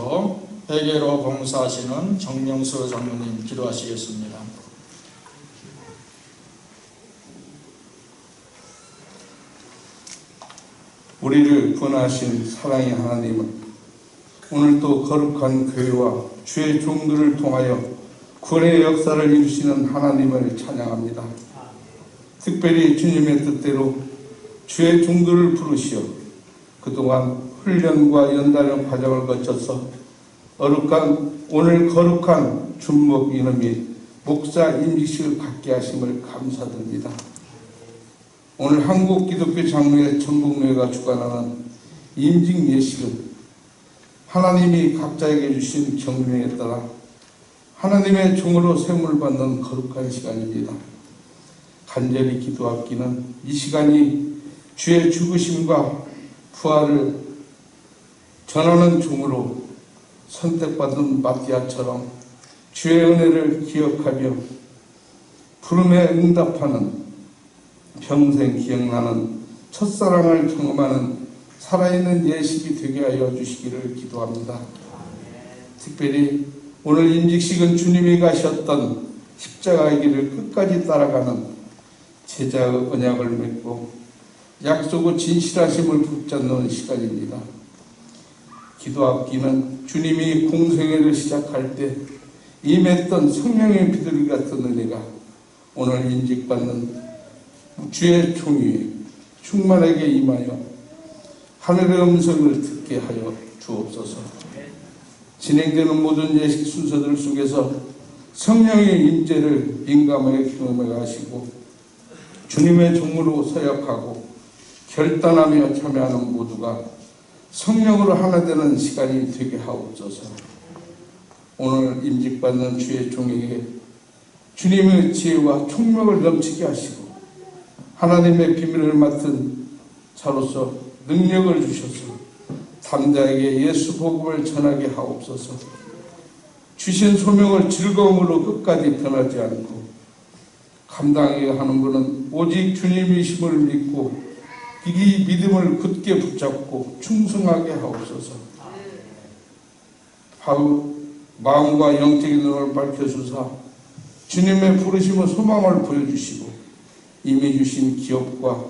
이어서 회계로 봉사하시는 정명수 장로님 기도하시겠습니다. 우리를 구원하신 사랑의 하나님은 오늘도 거룩한 교회와 주의 종들을 통하여 구원의 역사를 이루시는 하나님을 찬양합니다. 특별히 주님의 뜻대로 주의 종들을 부르시어 그동안 훈련과 연단의 과정을 거쳐서 오늘 거룩한 준목 이름이 목사 임직식을 갖게 하심을 감사드립니다. 오늘 한국기독교장로회 전북교회가 주관하는 임직 예식은 하나님이 각자에게 주신 경륜에 따라 하나님의 종으로 세움을 받는 거룩한 시간입니다. 간절히 기도하기는 이 시간이 주의 죽으심과 부활을 전하는 종으로 선택받은 마띠아처럼 주의 은혜를 기억하며 부름에 응답하는 평생 기억나는 첫사랑을 경험하는 살아있는 예식이 되게 하여 주시기를 기도합니다. 특별히 오늘 임직식은 주님이 가셨던 십자가의 길을 끝까지 따라가는 제자의 언약을 맺고 약속의 진실하심을 붙잡는 시간입니다. 기도하기는 주님이 공생애를 시작할 때 임했던 성령의 비둘기 같은 은혜가 오늘 임직받는 주의 종이 충만하게 임하여 하늘의 음성을 듣게 하여 주옵소서. 진행되는 모든 예식 순서들 속에서 성령의 임재를 민감하게 경험해 가시고 주님의 종으로 서약하고 결단하며 참여하는 모두가 성령으로 하나 되는 시간이 되게 하옵소서. 오늘 임직받는 주의 종에게 주님의 지혜와 총명을 넘치게 하시고 하나님의 비밀을 맡은 자로서 능력을 주셔서 담대하게 예수 복음을 전하게 하옵소서. 주신 소명을 즐거움으로 끝까지 변하지 않고 감당하게 하는 분은 오직 주님이심을 믿고 이 믿음을 굳게 붙잡고 충성하게 하옵소서. 마음과 영적인 눈을 밝혀주사 주님의 부르심의 소망을 보여주시고 이미 주신 기업과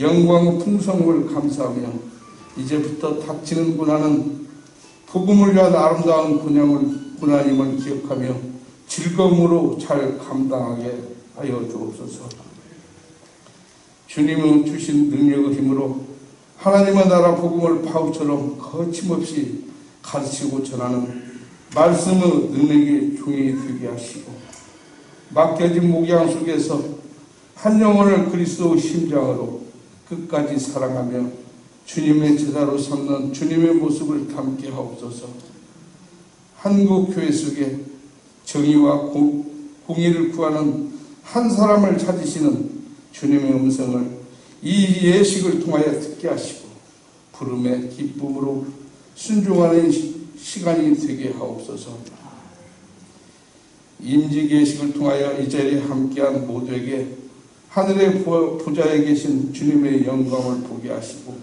영광 풍성을 감사하며 이제부터 닥치는 고난은 복음을 위한 아름다운 고난임을 기억하며 즐거움으로 잘 감당하게 하여 주옵소서. 주님은 주신 능력의 힘으로 하나님의 나라 복음을 바울처럼 거침없이 가르치고 전하는 말씀의 능력의 종이 되게 하시고 맡겨진 목양 속에서 한 영혼을 그리스도의 심장으로 끝까지 사랑하며 주님의 제자로 삼는 주님의 모습을 담게 하옵소서. 한국 교회 속에 정의와 공의를 구하는 한 사람을 찾으시는 주님의 음성을 이 예식을 통하여 듣게 하시고 부름의 기쁨으로 순종하는 시간이 되게 하옵소서. 임직 예식을 통하여 이 자리에 함께한 모두에게 하늘의 보좌에 계신 주님의 영광을 보게 하시고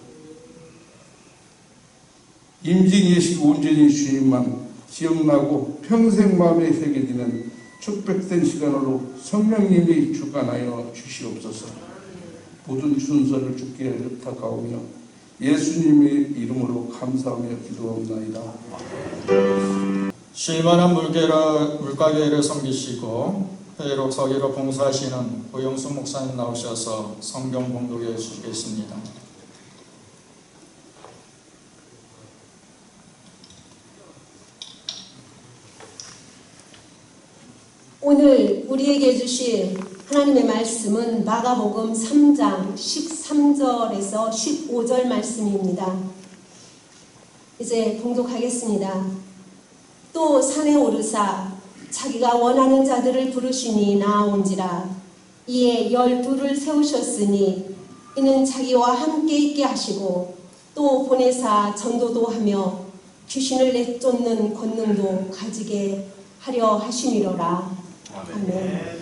임직 예식 온전히 주님만 기억나고 평생 마음에 새겨지는 축복된 시간으로 성령님이 주관하여 주시옵소서. 모든 순서를 주께 부탁하오며 예수님의 이름으로 감사하며 기도합나이다. 쉴만한 물가게를 섬기시고 회로 서기로 봉사하시는 고영수 목사님 나오셔서 성경 봉독해 주시겠습니다. 오늘 우리에게 주실 하나님의 말씀은 마가복음 3장 13절에서 15절 말씀입니다. 이제 봉독하겠습니다. 또 산에 오르사 자기가 원하는 자들을 부르시니 나아온지라. 이에 12를 세우셨으니 이는 자기와 함께 있게 하시고 또 보내사 전도도 하며 귀신을 내쫓는 권능도 가지게 하려 하심이로라. 아멘.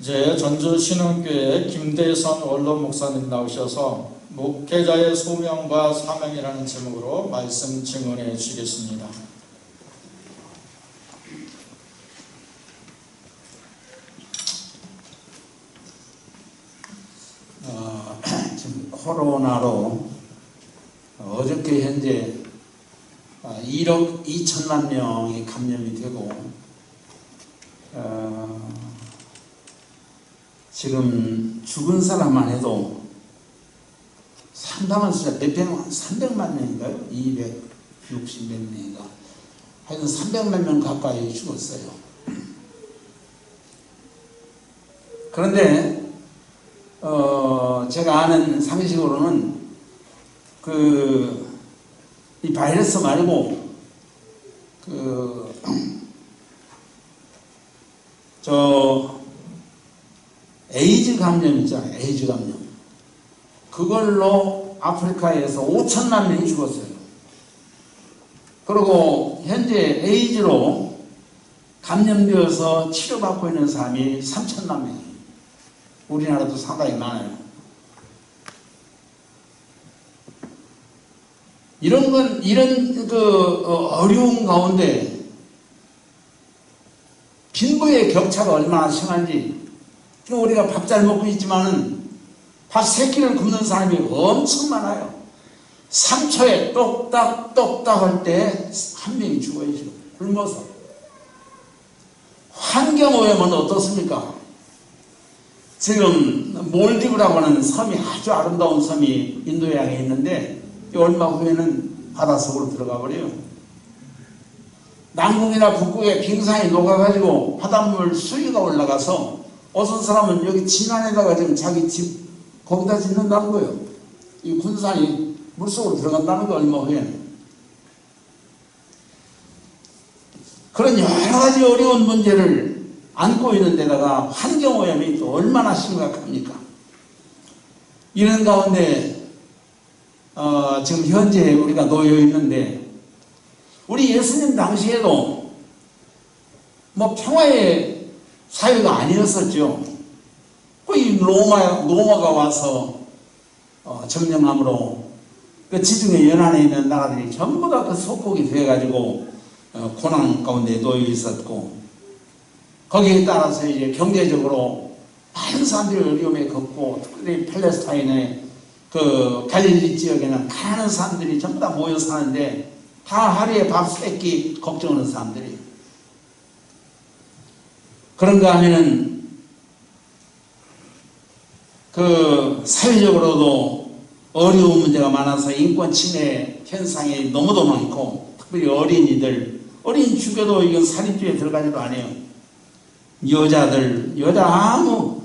이제 전주신흥교회 김대선 원로 목사님 나오셔서 목회자의 소명과 사명이라는 제목으로 말씀 증언해 주시겠습니다. 지금 코로나로 어저께 현재 1억 2천만 명이 감염이 되고 지금 죽은 사람만 해도 상당한 숫자, 300만 명인가요? 260몇 명인가? 하여튼 300만 명 가까이 죽었어요. 그런데 제가 아는 상식으로는 이 바이러스 말고 에이즈 감염 있잖아요. 에이즈 감염. 그걸로 아프리카에서 5천만 명이 죽었어요. 그리고 현재 에이즈로 감염되어서 치료받고 있는 사람이 3천만 명이에요. 우리나라도 상당히 많아요. 이런 어려운 가운데 빈부의 격차가 얼마나 심한지, 지금 우리가 밥 잘 먹고 있지만은 밥 3끼를 굶는 사람이 엄청 많아요. 3초에 똑딱 할 때 한 명이 죽어요. 지금 굶어서. 환경오염은 어떻습니까? 지금 몰디브라고 하는 섬이, 아주 아름다운 섬이 인도양에 있는데 얼마 후에는 바닷속으로 들어가 버려요. 남극이나 북극에 빙산이 녹아가지고 바닷물 수위가 올라가서 어떤 사람은 여기 진안에다가 지금 자기 집 거기다 짓는다는 거예요. 이 군산이 물속으로 들어간다는 거, 얼마 후에는. 그런 여러 가지 어려운 문제를 안고 있는 데다가 환경오염이 또 얼마나 심각합니까? 이런 가운데 지금 현재 우리가 놓여 있는데, 우리 예수님 당시에도 뭐 평화의 사회가 아니었었죠. 이 로마가 와서 점령함으로 그 지중해 연안에 있는 나라들이 전부 다 그 속국이 되어가지고 고난 가운데 놓여 있었고, 거기에 따라서 이제 경제적으로 많은 사람들이 어려움에 겪고, 특별히 팔레스타인의 그 갈릴리 지역에는 많은 사람들이 전부 다 모여 사는데 다 하루에 밥 3끼 걱정하는 사람들이. 그런가 하면은 그 사회적으로도 어려운 문제가 많아서 인권 침해 현상이 너무도 많고, 특별히 어린 죽여도 이건 살인죄에 들어가지도 않아요. 여자 아무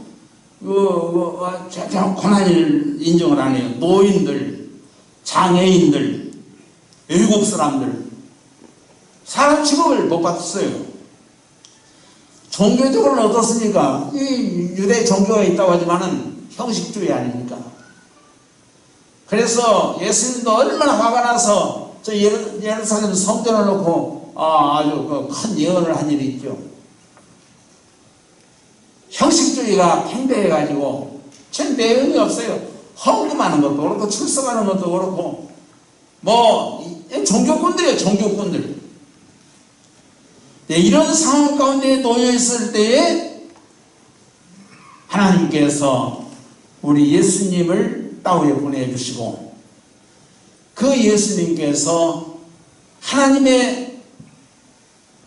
고난을 인정을 안 해요. 노인들, 장애인들, 외국 사람들, 사람 취급을 못 받았어요. 종교적으로는 어떻습니까? 이 유대 종교가 있다고 하지만은 형식주의 아닙니까? 그래서 예수님도 얼마나 화가 나서 저 예루살렘 성전을 놓고 아주 큰 예언을 한 일이 있죠. 형식주의가 팽배해가지고 전 내용이 없어요. 헌금하는 것도 그렇고 출석하는 것도 그렇고 뭐 종교꾼들이에요. 종교꾼들. 네, 이런 상황 가운데 놓여 있을 때에 하나님께서 우리 예수님을 땅에 보내주시고, 그 예수님께서 하나님의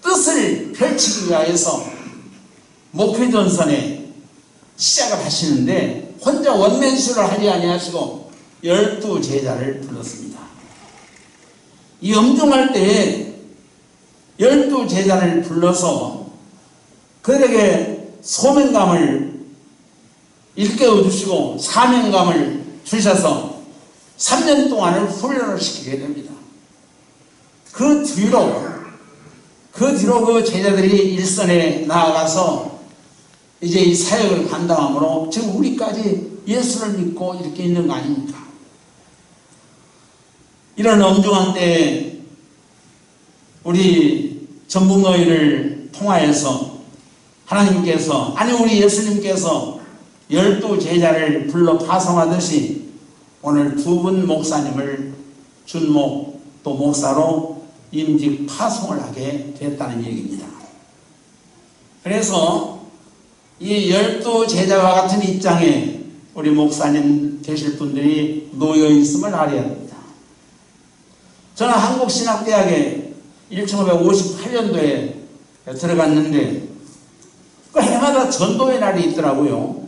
뜻을 펼치기 위해서 목회전선에 시작을 하시는데, 혼자 원맨쇼를 하지 아니하시고 12제자를 불렀습니다. 이 엄중할 때에 12제자를 불러서 그들에게 소명감을 일깨워 주시고 사명감을 주셔서 3년 동안을 훈련을 시키게 됩니다. 그 뒤로 그 제자들이 일선에 나아가서 이제 이 사역을 감당함으로 지금 우리까지 예수를 믿고 이렇게 있는 거 아닙니까? 이런 엄중한 때에 우리 전북노회를 통하여서 하나님께서, 아니 우리 예수님께서 12제자를 불러 파송하듯이 오늘 두 분 목사님을 준목 또 목사로 임직 파송을 하게 됐다는 얘기입니다. 그래서 이 12제자와 같은 입장에 우리 목사님 되실 분들이 놓여 있음을 알아야 합니다. 저는 한국신학대학에 1958년도에 들어갔는데 그 해마다 전도의 날이 있더라고요.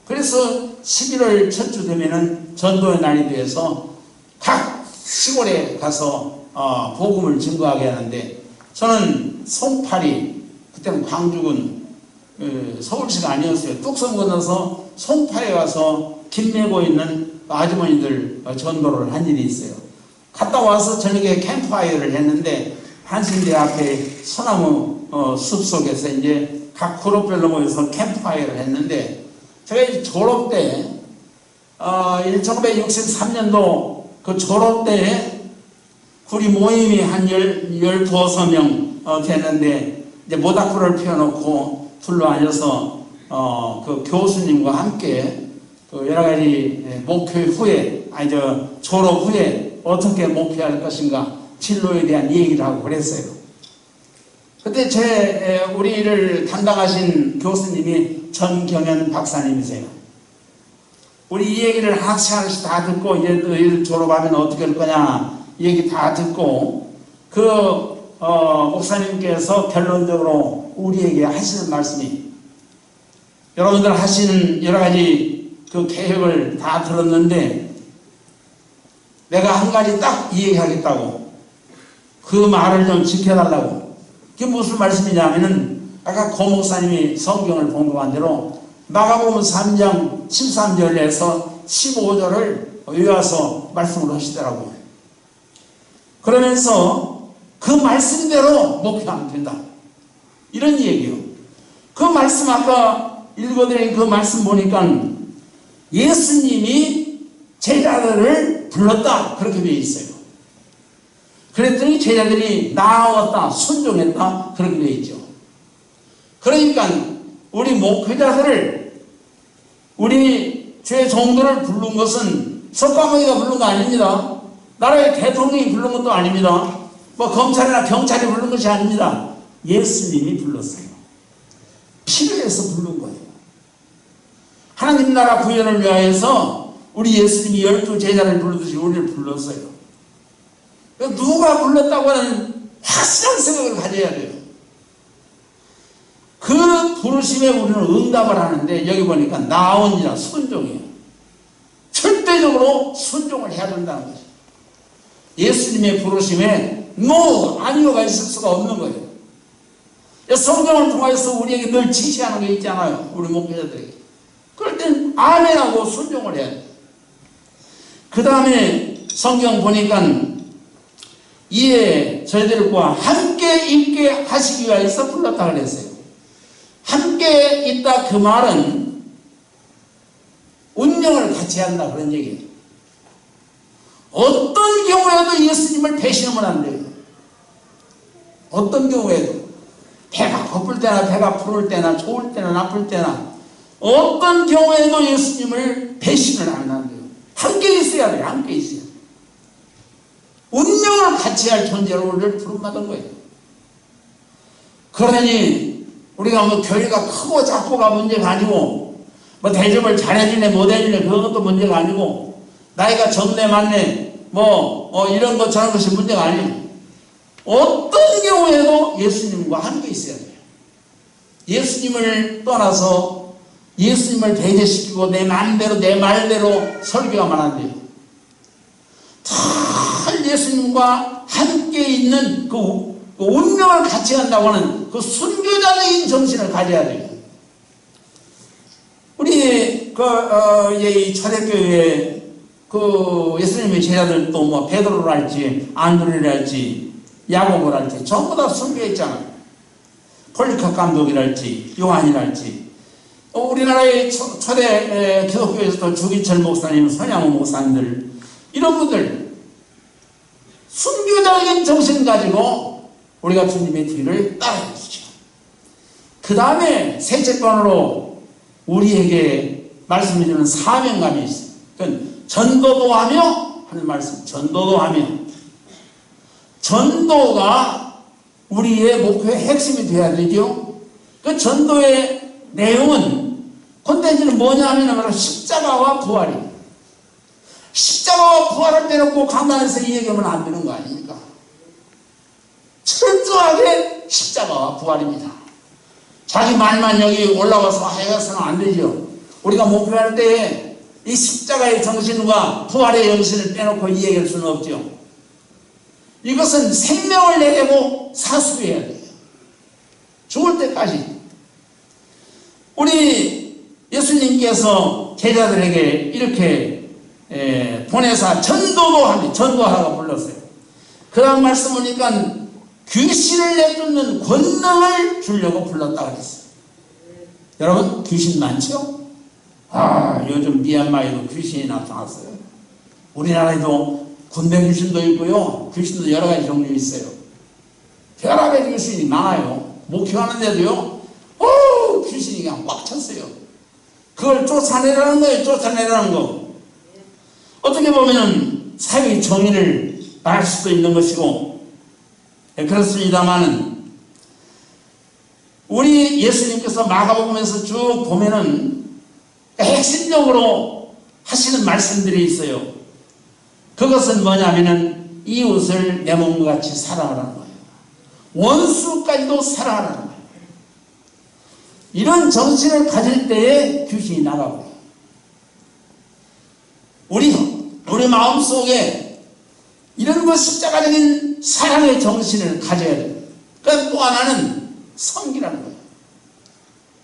그래서 11월 첫 주 되면은 전도의 날이 돼서 각 시골에 가서 복음을 증거하게 하는데, 저는 송파리, 그때는 광주군 서울시가 아니었어요. 뚝섬 건너서 송파에 가서 김 메고 있는 아주머니들 전도를 한 일이 있어요. 갔다 와서 저녁에 캠프파이어를 했는데 한신대 앞에 소나무 숲속에서 이제 각 그룹별로 모여서 캠프파이어를 했는데, 제가 이제 졸업 때 1963년도 그 졸업 때에 우리 모임이 한 12명 됐는데, 이제 모닥불을 피워놓고 둘러앉아서 그 교수님과 함께 그 여러 가지 목표 후에, 졸업 후에 어떻게 목표할 것인가, 진로에 대한 얘기를 하고 그랬어요. 그때 우리를 담당하신 교수님이 전경현 박사님이세요. 우리 이 얘기를 하나씩 다 듣고, 이제 너희들 졸업하면 어떻게 할 거냐 얘기 다 듣고, 그 목사님께서 결론적으로 우리에게 하시는 말씀이, 여러분들 하시는 여러 가지 그 계획을 다 들었는데 내가 한 가지 딱 이야기하겠다고, 그 말을 좀 지켜달라고. 그게 무슨 말씀이냐면은, 아까 고 목사님이 성경을 봉독한 대로 마가복음 3장 13절에서 15절을 외워서 말씀을 하시더라고요. 그러면서 그 말씀대로 목표하면 된다, 이런 얘기요. 그 말씀 아까 읽어드린 그 말씀 보니까 예수님이 제자들을 불렀다, 그렇게 되어 있어요. 그랬더니 제자들이 나아왔다, 순종했다, 그렇게 되어 있죠. 그러니까 우리 목회자들을, 우리 주의 종들을 부른 것은 석가모니가 부른 거 아닙니다. 나라의 대통령이 부른 것도 아닙니다. 뭐 검찰이나 경찰이 부른 것이 아닙니다. 예수님이 불렀어요. 필요해서 부른 거예요. 하나님 나라 구현을 위하여서 우리 예수님이 12제자를 부르듯이 우리를 불렀어요. 누가 불렀다고 하는 확실한 생각을 가져야 돼요. 그 부르심에 우리는 응답을 하는데, 여기 보니까 나온이라 순종이에요. 절대적으로 순종을 해야 된다는 거죠. 예수님의 부르심에 no, 아니요가 있을 수가 없는 거예요. 성경을 통해서 우리에게 늘 지시하는 게 있잖아요, 우리 목회자들에게. 그럴 땐 아멘하고 순종을 해야 돼요. 그 다음에 성경 보니까 이에 저희들과 함께 있게 하시기 위해서 불렀다 그랬어요. 함께 있다, 그 말은 운명을 같이 한다, 그런 얘기예요. 어떤 경우에도 예수님을 배신하면 안 돼요. 어떤 경우에도, 배가 고플 때나 배가 부를 때나 좋을 때나 나쁠 때나 어떤 경우에도 예수님을 배신을 하면 안 돼요. 함께 있어야 돼요. 함께 있어야 돼요. 운명을 같이 할 존재로 우리를 부름받은 거예요. 그러니 우리가 뭐 교회가 크고 작고가 문제가 아니고, 뭐 대접을 잘해주네 못해주네 그것도 문제가 아니고, 나이가 적네 많네 이런 것 저런 것이 문제가 아니에요. 어떤 경우에도 예수님과 함께 있어야 돼요. 예수님을 떠나서 예수님을 배제시키고 내 마음대로 내 말대로 설교하면 안 돼요. 늘 예수님과 함께 있는 그 운명을 같이 한다고 하는 그 순교자적인 정신을 가져야 돼요. 우리 이 초대교회에 그 예수님의 제자들도 뭐 베드로를 할지 안드레를 할지 야고보를 할지 전부 다 순교했잖아요. 폴리카 감독이랄지 요한이랄지, 우리나라의 초대 기독교에서도 주기철 목사님, 손양호 목사님들, 이런 분들 순교자적인 정신 가지고 우리가 주님의 뒤를 따라야 되죠. 그 다음에 셋째 번으로 우리에게 말씀해주는 사명감이 있어요. 그건 전도도 하며 하는 말씀, 전도도 하며. 전도가 우리의 목표의 핵심이 되어야 되죠. 그 전도의 내용은, 콘텐츠는 뭐냐 하면 바로 십자가와 부활이에요. 십자가와 부활을 빼놓고 강단에서 이 얘기하면 안 되는 거 아닙니까? 철저하게 십자가와 부활입니다. 자기 말만 여기 올라와서 해서는 안 되죠. 우리가 목표할 때 이 십자가의 정신과 부활의 정신을 빼놓고 이 얘기할 수는 없죠. 이것은 생명을 내려고 사수해야 돼요. 죽을 때까지. 우리 예수님께서 제자들에게 이렇게 보내사 전도하라고 불렀어요. 그 다음 말씀 보니까 귀신을 내쫓는 권능을 주려고 불렀다 그랬어요. 여러분, 귀신 많죠? 요즘 미얀마에도 귀신이 나타났어요. 우리나라에도 군대 귀신도 있고요, 귀신도 여러 가지 종류 있어요. 별하게 귀신이 많아요. 목회하는데도요, 귀신이 그냥 꽉 찼어요. 그걸 쫓아내라는 거예요. 쫓아내라는 거. 어떻게 보면은 사회의 정의를 말할 수도 있는 것이고, 그렇습니다만은 우리 예수님께서 마가복음에서 쭉 보면은 핵심적으로 하시는 말씀들이 있어요. 그것은 뭐냐면은 이웃을 내 몸과 같이 사랑하라는 거예요. 원수까지도 사랑하라는 거예요. 이런 정신을 가질 때에 귀신이 나가고요. 우리 마음속에 이런 것 십자가적인 사랑의 정신을 가져야 돼요. 그러니까 또 하나는 섬기라는 거예요.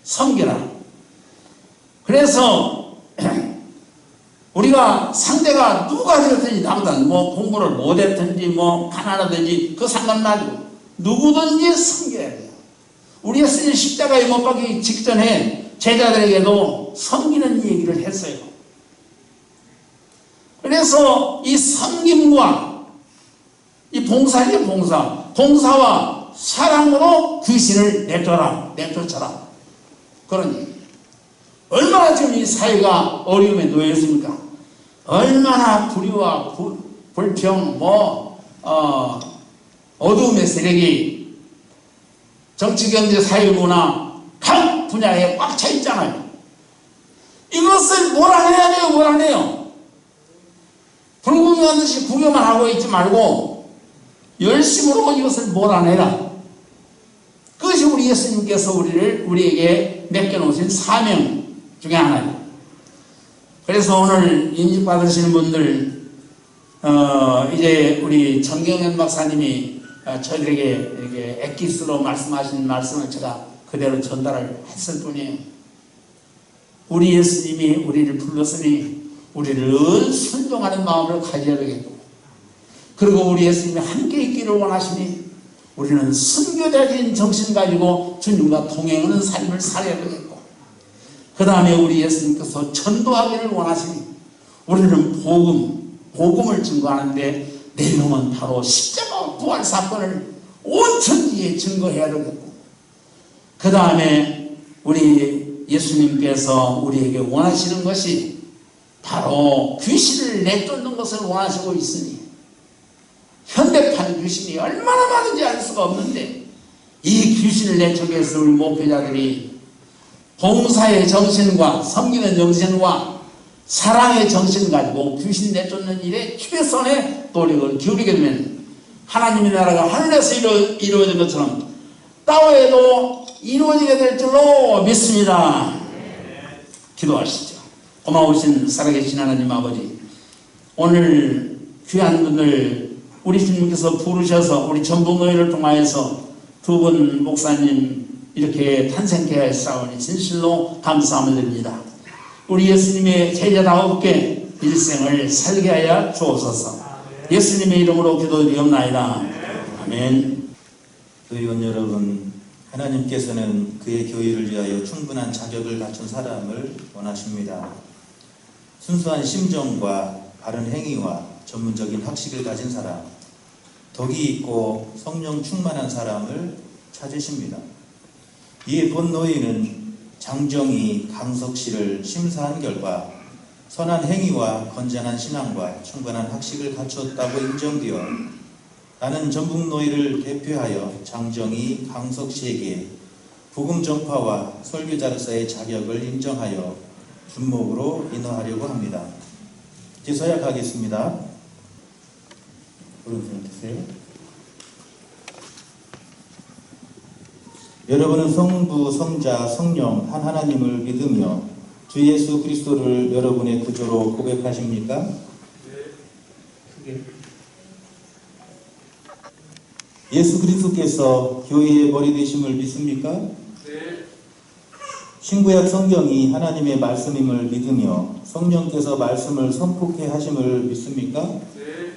섬기라. 그래서 우리가 상대가 누가 되었든지 나보다 공부를 못했든지 가난하든지 그 상관나고 누구든지 섬겨야 돼요. 우리 예수님 십자가에 못 박히기 직전에 제자들에게도 섬기는 얘기를 했어요. 그래서 이 섬김과 이 봉사의 봉사와 사랑으로 귀신을 내쫓아라. 그런 얘기. 얼마나 지금 이 사회가 어려움에 놓여 있습니까? 얼마나 불의와 불평, 어두움의 세력이 정치, 경제, 사회, 문화 각 분야에 꽉 차 있잖아요. 이것을 몰아내야 돼요. 몰아내요. 불구경한 듯이 구경만 하고 있지 말고 열심으로 이것을 몰아내라. 그것이 우리 예수님께서 우리에게 맡겨놓으신 사명 중에 하나예요. 그래서 오늘 인직 받으시는 분들, 이제 우리 전경현 박사님이 저희들에게 이렇게 엑기스로 말씀하신 말씀을 제가 그대로 전달을 했을 뿐이에요. 우리 예수님이 우리를 불렀으니 우리를 순종하는 마음을 가져야 되겠고, 그리고 우리 예수님이 함께 있기를 원하시니 우리는 순교자적인 정신 가지고 주님과 동행하는 삶을 살아야 되겠고, 그 다음에 우리 예수님께서 전도하기를 원하시니 우리는 복음을 증거하는데 내용은 바로 십자가 부활 사건을 온 천지에 증거해야 되겠고, 그 다음에 우리 예수님께서 우리에게 원하시는 것이 바로 귀신을 내쫓는 것을 원하시고 있으니, 현대판 귀신이 얼마나 많은지 알 수가 없는데 이 귀신을 내쫓기 위해서 우리 목회자들이 봉사의 정신과 섬기는 정신과 사랑의 정신 가지고 귀신 내쫓는 일에 최선의 노력을 기울이게 되면 하나님의 나라가 하늘에서 이루어진 것처럼 땅에도 이루어지게 될 줄로 믿습니다. 기도하시죠. 고마우신 살아계신 하나님 아버지, 오늘 귀한 분들 우리 주님께서 부르셔서 우리 전북노회를 통하여서 두 분 목사님 이렇게 탄생케 하였사오니 진실로 감사함을 드립니다. 우리 예수님의 제자다웠게 일생을 살게 하여 주옵소서. 예수님의 이름으로 기도드리옵나이다. 아멘. 의원 여러분, 하나님께서는 그의 교회를 위하여 충분한 자격을 갖춘 사람을 원하십니다. 순수한 심정과 바른 행위와 전문적인 학식을 가진 사람, 덕이 있고 성령 충만한 사람을 찾으십니다. 이에 본노회는 장정희, 강석 씨를 심사한 결과 선한 행위와 건전한 신앙과 충분한 학식을 갖추었다고 인정되어 나는 전북노예를 대표하여 장정희 강석 씨에게 복음 전파와 설교자로서의 자격을 인정하여 준목으로 인허하려고 합니다. 이제 서약하겠습니다. 오른손 드세요. 여러분은 성부, 성자, 성령 한 하나님을 믿으며 주 예수 그리스도를 여러분의 구주로 고백하십니까? 네. 예수 그리스도께서 교회의 머리 되심을 믿습니까? 네. 신구약 성경이 하나님의 말씀임을 믿으며 성령께서 말씀을 선포케 하심을 믿습니까? 네.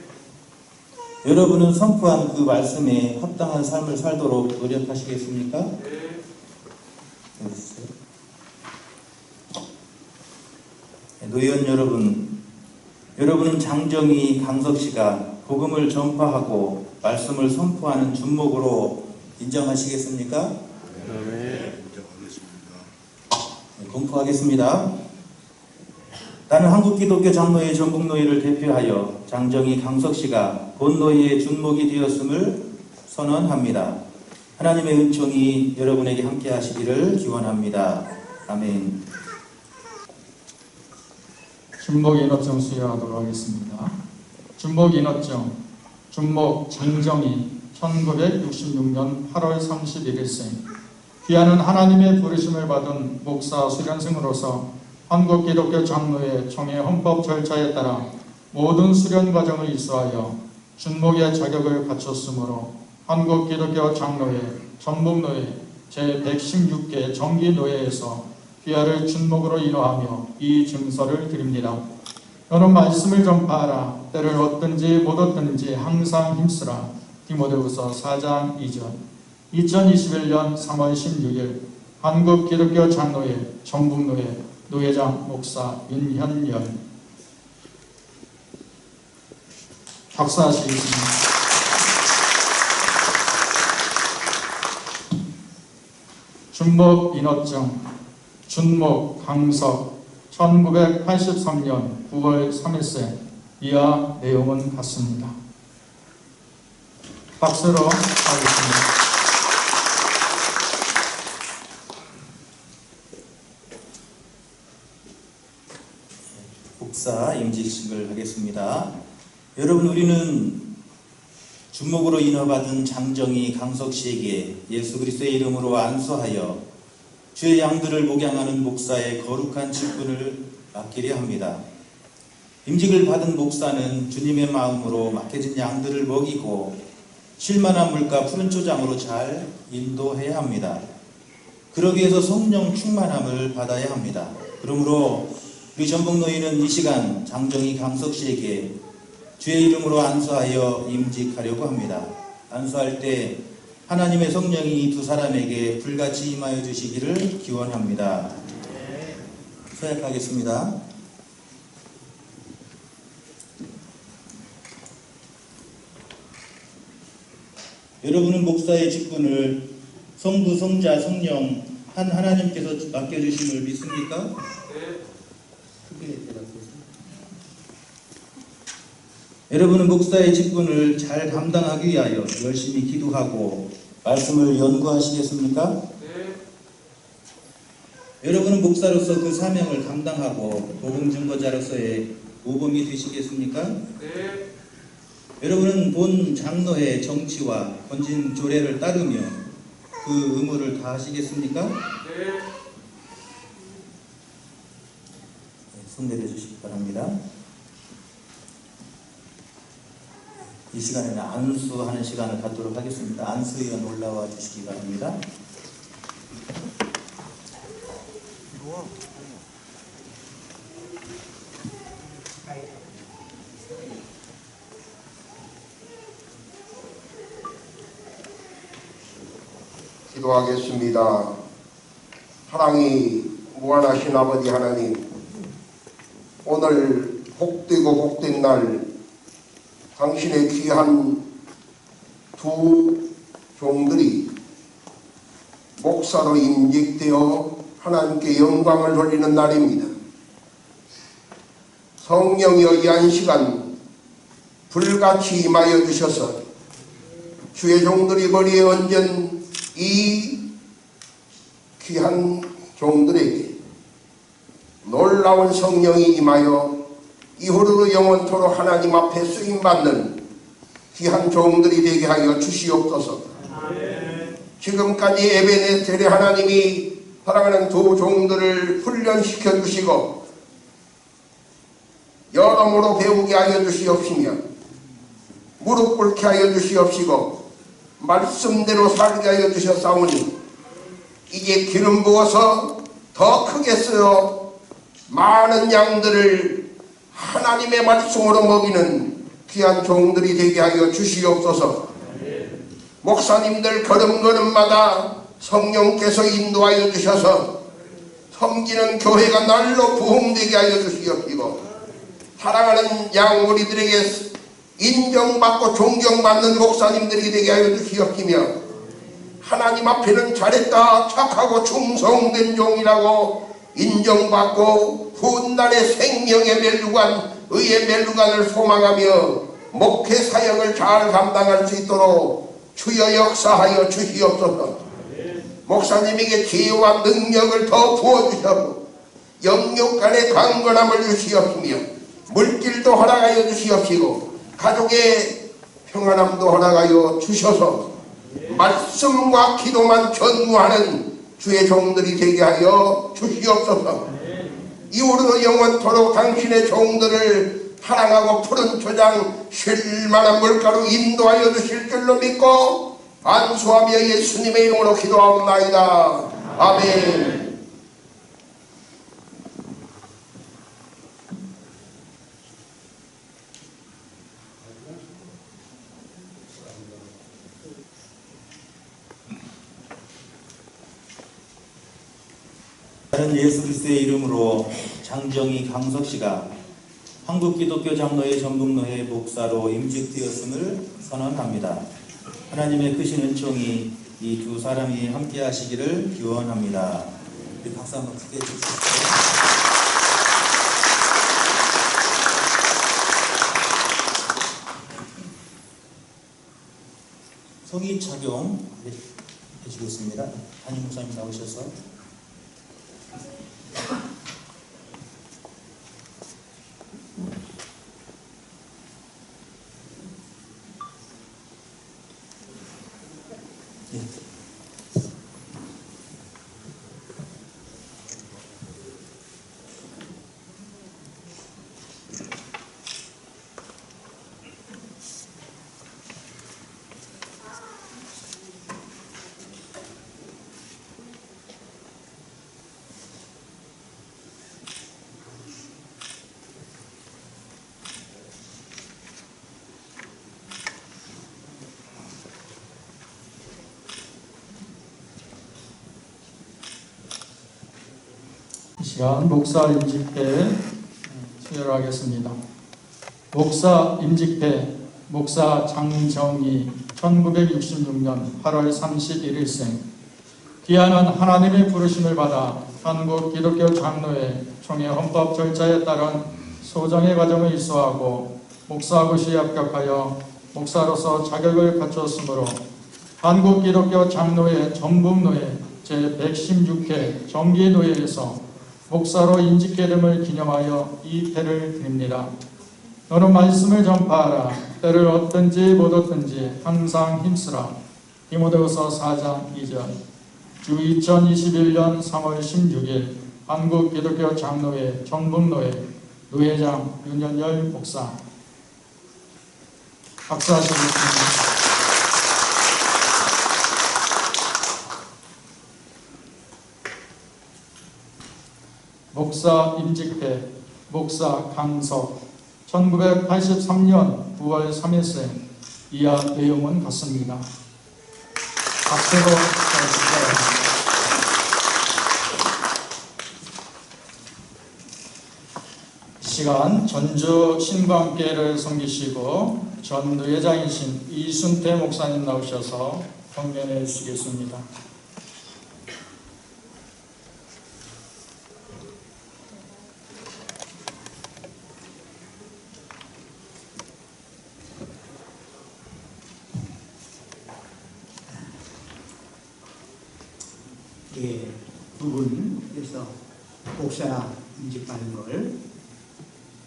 여러분은 선포한 그 말씀에 합당한 삶을 살도록 노력하시겠습니까? 네. 노회원 여러분, 여러분은 장정희 강석 씨가 복음을 전파하고 말씀을 선포하는 준목으로 인정하시겠습니까? 네. 공포하겠습니다. 나는 한국기독교 장로회 전북노예를 대표하여 장정희 강석 씨가 본노예의 준목이 되었음을 선언합니다. 하나님의 은총이 여러분에게 함께 하시기를 기원합니다. 아멘. 준목 인허증 수여하도록 하겠습니다. 준목 인허증, 준목 장정희 1966년 8월 31일생. 귀하는 하나님의 부르심을 받은 목사 수련생으로서 한국기독교 장로회 총회 헌법 절차에 따라 모든 수련 과정을 이수하여 준목의 자격을 갖췄으므로 한국기독교 장로회 전북노회 제116개 정기노회에서 귀하를 준목으로 인허하며 이 증서를 드립니다. 너는 말씀을 전파하라. 때를 얻든지 못 얻든지 항상 힘쓰라. 디모데후서 4장 2절. 2021년 3월 16일 한국기독교 장로회 전북노회 노회장 목사 윤현열. 박수하시겠습니다. 준목 인허증 준목 강석 1983년 9월 3일생. 이하 내용은 같습니다. 박수로 하겠습니다. 목사 임직식을 하겠습니다. 여러분, 우리는 준목으로 인허받은 장정희 강석 씨에게 예수 그리스도의 이름으로 안수하여 주의 양들을 목양하는 목사의 거룩한 직분을 맡기려 합니다. 임직을 받은 목사는 주님의 마음으로 맡겨진 양들을 먹이고 쉴만한 물과 푸른 초장으로 잘 인도해야 합니다. 그러기 위해서 성령 충만함을 받아야 합니다. 그러므로 우리 전북노인은 이 시간 장정희 강석 씨에게 주의 이름으로 안수하여 임직하려고 합니다. 안수할 때 하나님의 성령이 이 두 사람에게 불같이 임하여 주시기를 기원합니다. 서약하겠습니다. 여러분은 목사의 직분을 성부, 성자, 성령 한 하나님께서 맡겨주심을 믿습니까? 네. 크게 대답해주세요. 여러분은 목사의 직분을 잘 감당하기 위하여 열심히 기도하고 말씀을 연구하시겠습니까? 네. 여러분은 목사로서 그 사명을 감당하고 복음 증거자로서의 모범이 되시겠습니까? 네. 여러분은 본 장로의 정치와 건진 조례를 따르며 그 의무를 다하시겠습니까? 네. 손 내려주시기 바랍니다. 이 시간에는 안수하는 시간을 갖도록 하겠습니다. 안수위원 올라와 주시기 바랍니다. 기도하겠습니다. 사랑이 무한하신 아버지 하나님, 오늘 복되고 복된 날 당신의 귀한 두 종들이 목사로 임직되어 하나님께 영광을 돌리는 날입니다. 성령이여 이 한 시간 불같이 임하여 주셔서 주의 종들이 머리에 얹은 이 귀한 종들에게 놀라운 성령이 임하여 이후로도 영원토록 하나님 앞에 쓰임받는 귀한 종들이 되게 하여 주시옵소서. 지금까지 에베네셀의 하나님이 사랑하는 두 종들을 훈련시켜 주시고 여러모로 배우게 하여 주시옵시며 무릎 꿇게 하여 주시옵시고 말씀대로 살게 하여 주셨사오니 이제 기름 부어서 더 크게 쓰어 많은 양들을 하나님의 말씀으로 먹이는 귀한 종들이 되게 하여 주시옵소서. 목사님들 걸음걸음마다 성령께서 인도하여 주셔서 섬기는 교회가 날로 부흥되게 하여 주시옵시고 사랑하는 양우리들에게 인정받고 존경받는 목사님들이 되게 하여 주시옵시며 하나님 앞에는 잘했다 착하고 충성된 종이라고 인정받고 훗날의 생명의 멜루관 의의 멜루관을 소망하며 목회 사역을 잘 감당할 수 있도록 주여 역사하여 주시옵소서. 목사님에게 지혜와 능력을 더 부어주시고 영육 간의 강건함을 주시옵시며 물질도 허락하여 주시옵시고 가족의 평안함도 허락하여 주셔서 말씀과 기도만 전무하는 주의 종들이 되게 하여 주시옵소서. 이후로도 영원토록 당신의 종들을 사랑하고 푸른 초장 쉴만한 물가로 인도하여 주실 줄로 믿고 안수하며 예수님의 이름으로 기도하옵나이다. 아멘. 다른 예수 그리스도의 이름으로 장정희 강석씨가 한국기독교 장로회 전북노회 목사로 임직되었음을 선언합니다. 하나님의 크신 은총이 이 두 사람이 함께 하시기를 기원합니다. 우리 박수 한번 크게 해주십시오. 성의 착용 해주겠습니다. 담임 목사님 나오셔서 시간 목사 임직회 수혈하겠습니다. 목사 임직회 목사 장정희 1966년 8월 31일생 귀하는 하나님의 부르심을 받아 한국 기독교 장로회 총회 헌법 절차에 따른 소정의 과정을 이수하고 목사고시에 합격하여 목사로서 자격을 갖추었으므로 한국 기독교 장로회 전북노회 제116회 정기노회에서 목사로 임직계됨을 기념하여 이 패를 드립니다. 너는 말씀을 전파하라. 때를 얻든지 못 얻든지 항상 힘쓰라. 디모데후서 4장 2절. 주 2021년 3월 16일 한국 기독교 장로회 전북노회 노회장 윤현열 목사. 박수하시겠습니다. 목사 임직회 목사 강석 1983년 9월 3일생 이하 내용은 같습니다. 박수로 축하합니다. 시간 전주 신광교회를 섬기시고 전 노회장이신 이순태 목사님 나오셔서 경례해 주시겠습니다. 예, 두 분께서 목사 임직받은 걸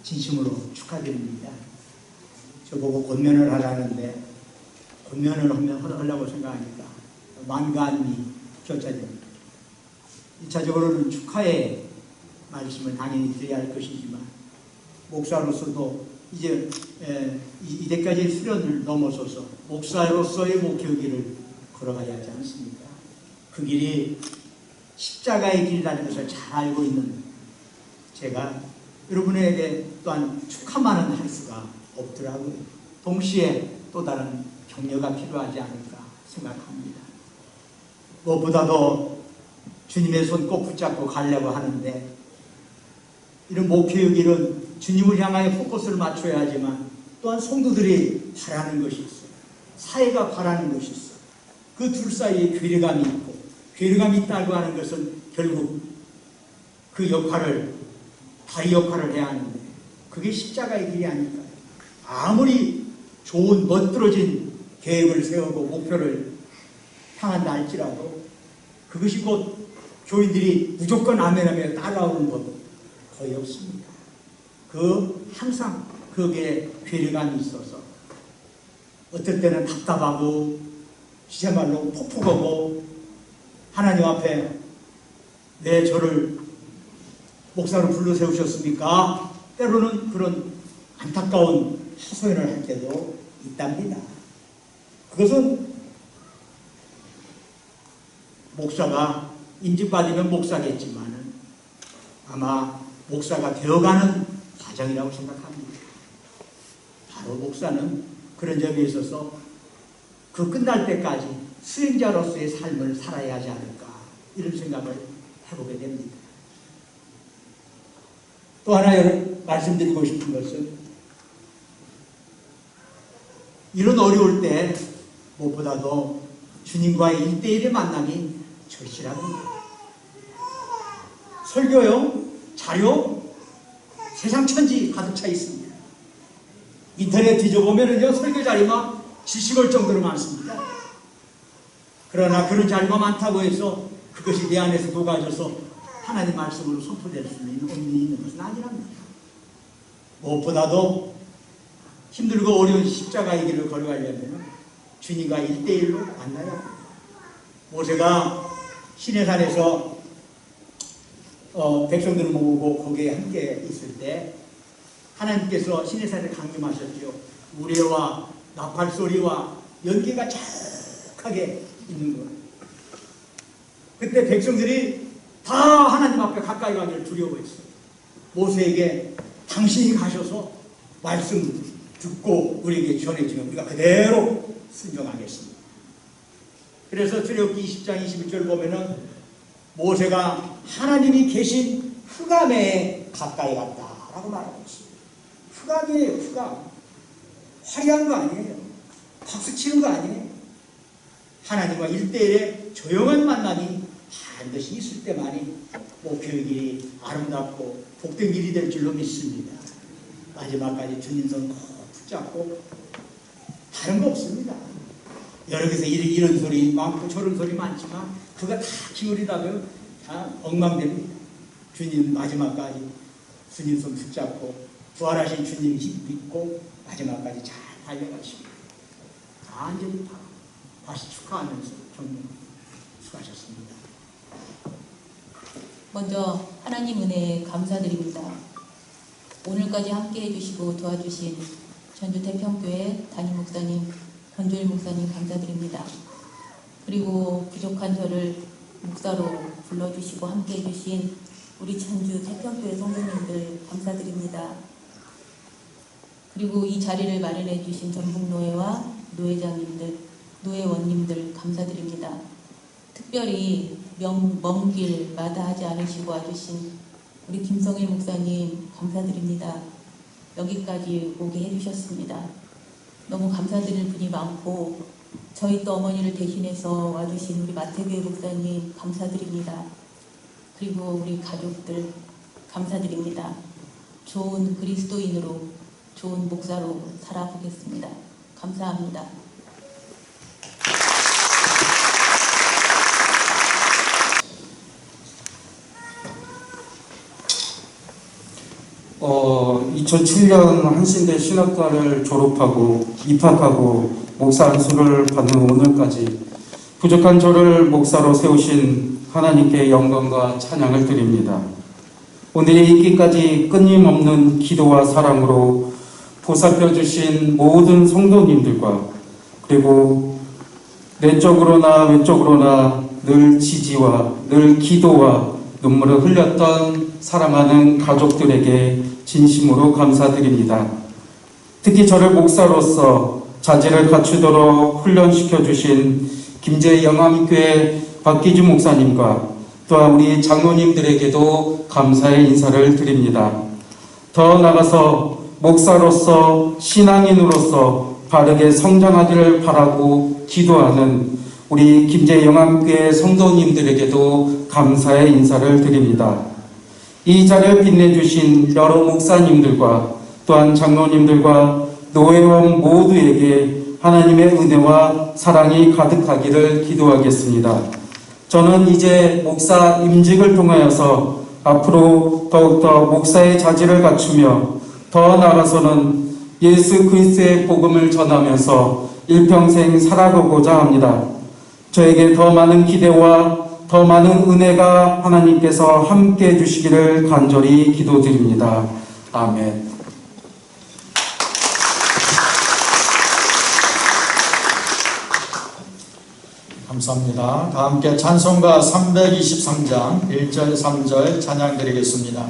진심으로 축하드립니다. 저보고 권면을 하라는데 권면을 하려고 생각하니까 만감이 격차됩니다. 1차적으로는 축하의 말씀을 당연히 드려야 할 것이지만 목사로서도 이제 이때까지의 수련을 넘어서서 목사로서의 목표의 길을 걸어가야 하지 않습니까? 그 길이 십자가의 길이라는 것을 잘 알고 있는 제가 여러분에게 또한 축하만은 할 수가 없더라고요. 동시에 또 다른 격려가 필요하지 않을까 생각합니다. 무엇보다도 주님의 손 꼭 붙잡고 가려고 하는데 이런 목표의 길은 주님을 향하여 포커스를 맞춰야 하지만 또한 성도들이 바라는 것이 있어요. 사회가 바라는 것이 있어요. 그 둘 사이에 괴리감이 있고 괴리감이 있다고 하는 것은 결국 그 역할을 다리 역할을 해야 하는데 그게 십자가의 길이 아닐까요? 아무리 좋은 멋들어진 계획을 세우고 목표를 향한다 할지라도 그것이 곧 교인들이 무조건 아멘하며 따라오는 것 거의 없습니다. 항상 거기에 괴리감이 있어서 어떨 때는 답답하고 진짜말로 폭풍하고 하나님 앞에 왜 저를 목사로 불러 세우셨습니까? 때로는 그런 안타까운 하소연을 할 때도 있답니다. 그것은 목사가 임직받으면 목사겠지만 아마 목사가 되어가는 과정이라고 생각합니다. 바로 목사는 그런 점에 있어서 그 끝날 때까지 수행자로서의 삶을 살아야 하지 않을까 이런 생각을 해보게 됩니다. 또 하나 말씀드리고 싶은 것은 이런 어려울 때 무엇보다도 주님과의 1대1의 만남이 절실합니다. 설교요, 자료, 세상 천지 가득 차 있습니다. 인터넷 뒤져보면은요, 설교 자료만 지식을 정도로 많습니다. 그러나 그런 자료가 많다고 해서 그것이 내 안에서 녹아져서 하나님 말씀으로 선포될 수 있는 의미 있는 것은 아니랍니다. 무엇보다도 힘들고 어려운 십자가의 길을 걸어가려면 주님과 1대1로 만나야 합니다. 모세가 시내산에서 백성들을 모으고 거기에 함께 있을 때 하나님께서 시내산에 강림하셨죠. 우레와 나팔 소리와 연기가 쫙하게 있는 거예요. 그때 백성들이 다 하나님 앞에 가까이 가기를 두려워했어요. 모세에게 당신이 가셔서 말씀 듣고 우리에게 전해주면 우리가 그대로 순종하겠습니다. 그래서 출애굽기 20장 21절 보면은 모세가 하나님이 계신 흑암에 가까이 갔다라고 말하고 있습니다. 흑암이에요, 흑암. 화려한 거 아니에요. 박수 치는 거 아니에요. 하나님과 1대1의 조용한 만남이 반드시 있을 때만이 목표의 길이 아름답고 복된 길이 될 줄로 믿습니다. 마지막까지 주님 손 꼭 붙잡고 다른 거 없습니다. 여러 개서 이런 소리 많고 저런 소리 많지만 그거 다 기울이다면 다 엉망됩니다. 주님 마지막까지 주님 손 붙잡고 부활하신 주님 힘 믿고 마지막까지 잘 달려가십니다. 완전히 다시 축하하면서 격려 수고하셨습니다. 먼저 하나님 은혜에 감사드립니다. 오늘까지 함께 해주시고 도와주신 전주 태평교회 담임 목사님, 권조일 목사님 감사드립니다. 그리고 부족한 저를 목사로 불러주시고 함께 해주신 우리 전주 태평교회 성도님들 감사드립니다. 그리고 이 자리를 마련해 주신 전북노회와 노회장님들, 노회원님들 감사드립니다. 특별히 먼 길 마다하지 않으시고 와주신 우리 김성일 목사님 감사드립니다. 여기까지 오게 해주셨습니다. 너무 감사드릴 분이 많고 저희 또 어머니를 대신해서 와주신 우리 마태교회 목사님 감사드립니다. 그리고 우리 가족들 감사드립니다. 좋은 그리스도인으로 좋은 목사로 살아보겠습니다. 감사합니다. 2007년 한신대 신학과를 졸업하고 입학하고 목사 안수를 받는 오늘까지 부족한 저를 목사로 세우신 하나님께 영광과 찬양을 드립니다. 오늘이 있기까지 끊임없는 기도와 사랑으로 보살펴 주신 모든 성도님들과 그리고 내적으로나 외적으로나 늘 지지와 늘 기도와 눈물을 흘렸던 사랑하는 가족들에게 진심으로 감사드립니다. 특히 저를 목사로서 자질을 갖추도록 훈련시켜 주신 김제 영암교회 박기주 목사님과 또한 우리 장로님들에게도 감사의 인사를 드립니다. 더 나아가서 목사로서 신앙인으로서 바르게 성장하기를 바라고 기도하는 우리 김제 영암교회 성도님들에게도 감사의 인사를 드립니다. 이 자리를 빛내주신 여러 목사님들과 또한 장로님들과 노회원 모두에게 하나님의 은혜와 사랑이 가득하기를 기도하겠습니다. 저는 이제 목사 임직을 통하여서 앞으로 더욱더 목사의 자질을 갖추며 더 나아가서는 예수 그리스도의 복음을 전하면서 일평생 살아가고자 합니다. 저에게 더 많은 기대와 더 많은 은혜가 하나님께서 함께 해주시기를 간절히 기도드립니다. 아멘. 감사합니다. 다 함께 찬송가 323장 1절 3절 찬양 드리겠습니다.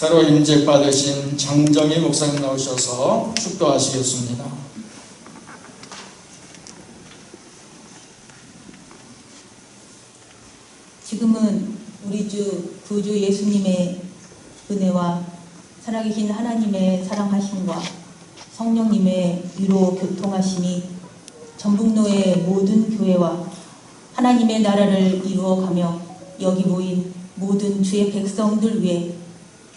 새로 임직받으신 장정희 목사님 나오셔서 축도하시겠습니다. 지금은 우리 주 구주 예수님의 은혜와 살아계신 하나님의 사랑하심과 성령님의 위로 교통하심이 전북로의 모든 교회와 하나님의 나라를 이루어가며 여기 모인 모든 주의 백성들 위해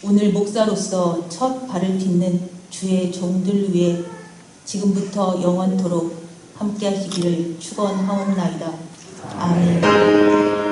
오늘 목사로서 첫 발을 딛는 주의 종들 위해 지금부터 영원토록 함께 하시기를 축원하옵나이다. 아멘.